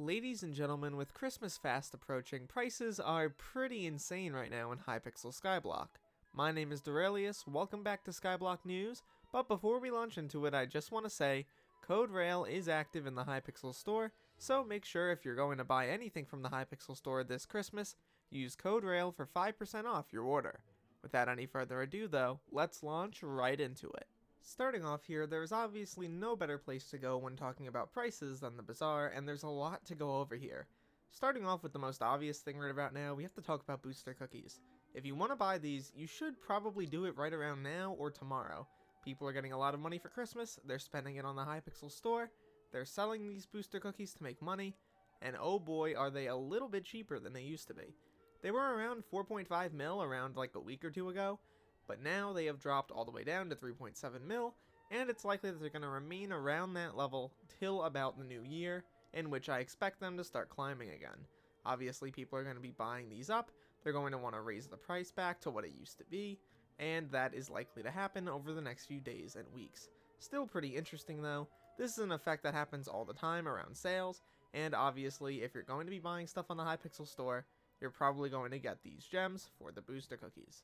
Ladies and gentlemen, with Christmas fast approaching, prices are pretty insane right now in Hypixel Skyblock. My name is Derailious, welcome back to Skyblock News, but before we launch into it, I just want to say, Code Rail is active in the Hypixel store, so make sure if you're going to buy anything from the Hypixel store this Christmas, use Code Rail for 5% off your order. Without any further ado though, let's launch right into it. Starting off here, there's obviously no better place to go when talking about prices than the bazaar, and there's a lot to go over here. Starting off with the most obvious thing right about now, we have to talk about booster cookies. If you want to buy these, you should probably do it right around now or tomorrow. People are getting a lot of money for Christmas, they're spending it on the Hypixel store, they're selling these booster cookies to make money, and oh boy are they a little bit cheaper than they used to be. They were around 4.5 mil around like a week or two ago, but now they have dropped all the way down to 3.7 mil, and it's likely that they're going to remain around that level till about the new year, in which I expect them to start climbing again. Obviously, people are going to be buying these up, they're going to want to raise the price back to what it used to be, and that is likely to happen over the next few days and weeks. Still pretty interesting though, this is an effect that happens all the time around sales, and obviously if you're going to be buying stuff on the Hypixel store, you're probably going to get these gems for the booster cookies.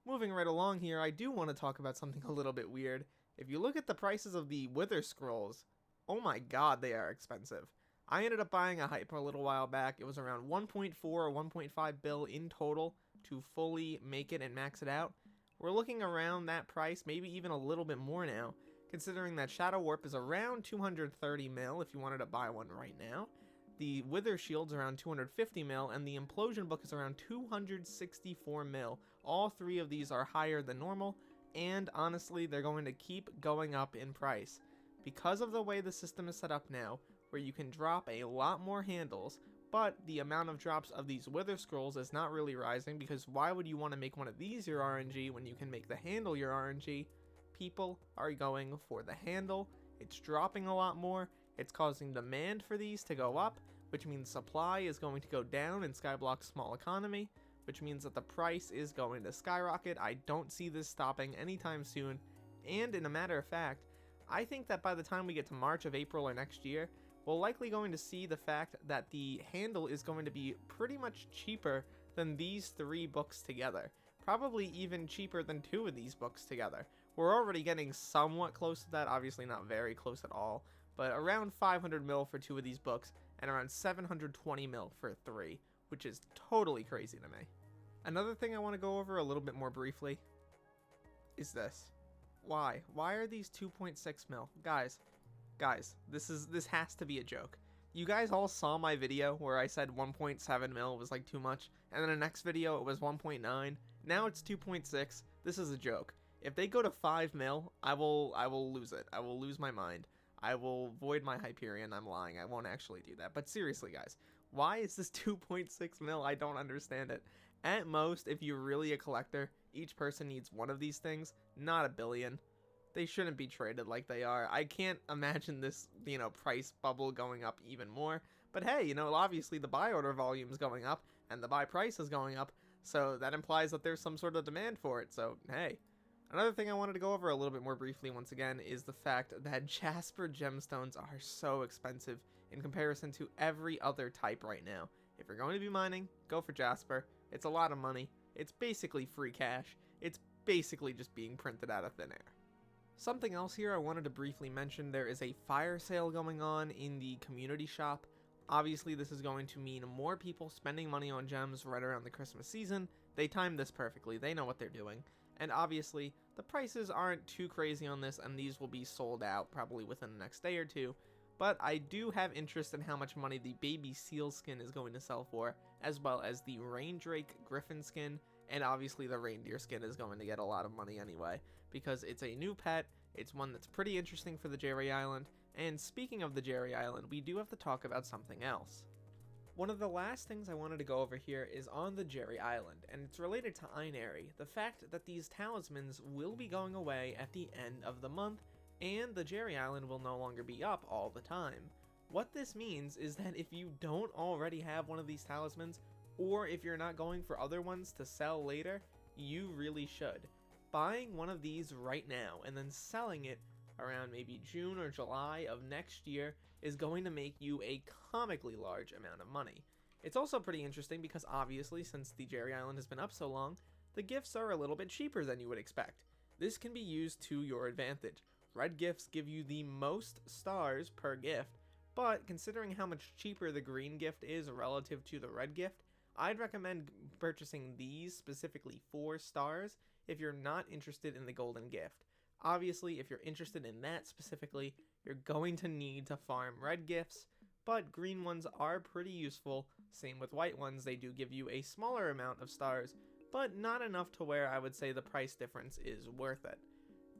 Moving right along here, I do want to talk about something a little bit weird. If you look at the prices of the Wither Scrolls, oh my god, they are expensive. I ended up buying a Hype a little while back. It was around 1.4 or 1.5 bill in total to fully make it and max it out. We're looking around that price, maybe even a little bit more now, considering that Shadow Warp is around 230 mil if you wanted to buy one right now. The Wither Shield's around 250 mil, and the Implosion Book is around 264 mil. All three of these are higher than normal, and honestly, they're going to keep going up in price. Because of the way the system is set up now, where you can drop a lot more handles, but the amount of drops of these Wither Scrolls is not really rising, because why would you want to make one of these your RNG when you can make the handle your RNG? People are going for the handle, it's dropping a lot more, it's causing demand for these to go up, which means supply is going to go down in Skyblock's small economy, which means that the price is going to skyrocket. I don't see this stopping anytime soon, and in a matter of fact, I think that by the time we get to March of April or next year, we're likely going to see the fact that the handle is going to be pretty much cheaper than these three books together. Probably even cheaper than two of these books together. We're already getting somewhat close to that, obviously not very close at all, but around 500 mil for two of these books, and around 720 mil for three, which is totally crazy to me. Another thing I want to go over a little bit more briefly is this. Why? Why are these 2.6 mil? Guys, this has to be a joke. You guys all saw my video where I said 1.7 mil was like too much, and then the next video it was 1.9, now it's 2.6, this is a joke. If they go to 5 mil, I will lose it. I will lose my mind. I will void my Hyperion. I'm lying. I won't actually do that. But seriously, guys, why is this 2.6 mil? I don't understand it. At most, if you're really a collector, each person needs one of these things, not a billion. They shouldn't be traded like they are. I can't imagine this, price bubble going up even more. But hey, obviously the buy order volume is going up and the buy price is going up. So that implies that there's some sort of demand for it. So, hey. Another thing I wanted to go over a little bit more briefly once again is the fact that Jasper gemstones are so expensive in comparison to every other type right now. If you're going to be mining, go for Jasper. It's a lot of money. It's basically free cash. It's basically just being printed out of thin air. Something else here I wanted to briefly mention, there is a fire sale going on in the community shop. Obviously this is going to mean more people spending money on gems right around the Christmas season. They timed this perfectly, they know what they're doing. And obviously, the prices aren't too crazy on this, and these will be sold out probably within the next day or two. But I do have interest in how much money the baby seal skin is going to sell for, as well as the Raindrake Griffin skin, and obviously the reindeer skin is going to get a lot of money anyway, because it's a new pet, it's one that's pretty interesting for the Jerry Island, and speaking of the Jerry Island, we do have to talk about something else. One of the last things I wanted to go over here is on the Jerry Island, and it's related to Einary, the fact that these talismans will be going away at the end of the month, and the Jerry Island will no longer be up all the time. What this means is that if you don't already have one of these talismans, or if you're not going for other ones to sell later, you really should. Buying one of these right now and then selling it around maybe June or July of next year is going to make you a comically large amount of money. It's also pretty interesting because obviously, since the Jerry Island has been up so long, the gifts are a little bit cheaper than you would expect. This can be used to your advantage. Red gifts give you the most stars per gift, but considering how much cheaper the green gift is relative to the red gift, I'd recommend purchasing these specifically for stars if you're not interested in the golden gift. Obviously, if you're interested in that specifically, you're going to need to farm red gifts, but green ones are pretty useful. Same with white ones, they do give you a smaller amount of stars, but not enough to where I would say the price difference is worth it.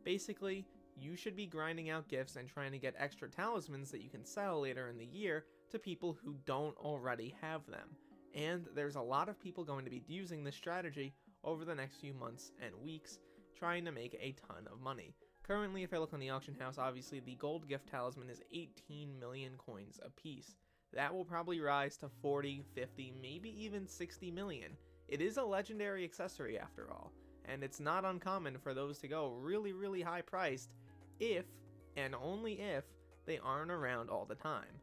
Basically, you should be grinding out gifts and trying to get extra talismans that you can sell later in the year to people who don't already have them. And there's a lot of people going to be using this strategy over the next few months and weeks, trying to make a ton of money. Currently, if I look on the auction house, obviously the gold gift talisman is 18 million coins a piece. That will probably rise to 40, 50, maybe even 60 million. It is a legendary accessory after all, and it's not uncommon for those to go really, really high priced if, and only if, they aren't around all the time.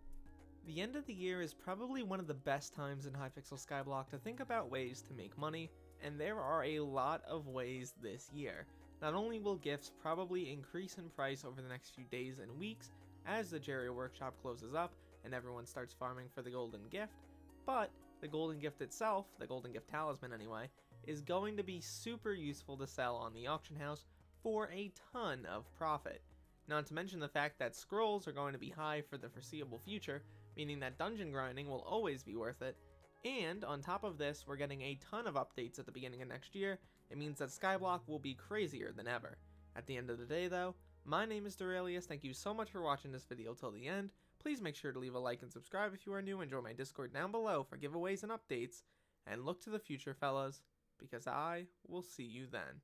The end of the year is probably one of the best times in Hypixel Skyblock to think about ways to make money, and there are a lot of ways this year. Not only will gifts probably increase in price over the next few days and weeks as the Jerry Workshop closes up and everyone starts farming for the golden gift, but the golden gift itself, the golden gift talisman anyway, is going to be super useful to sell on the auction house for a ton of profit. Not to mention the fact that scrolls are going to be high for the foreseeable future, meaning that dungeon grinding will always be worth it. And on top of this, we're getting a ton of updates at the beginning of next year. It means that Skyblock will be crazier than ever. At the end of the day though, my name is Derailious. Thank you so much for watching this video till the end. Please make sure to leave a like and subscribe if you are new, and join my Discord down below for giveaways and updates. And look to the future, fellas, because I will see you then.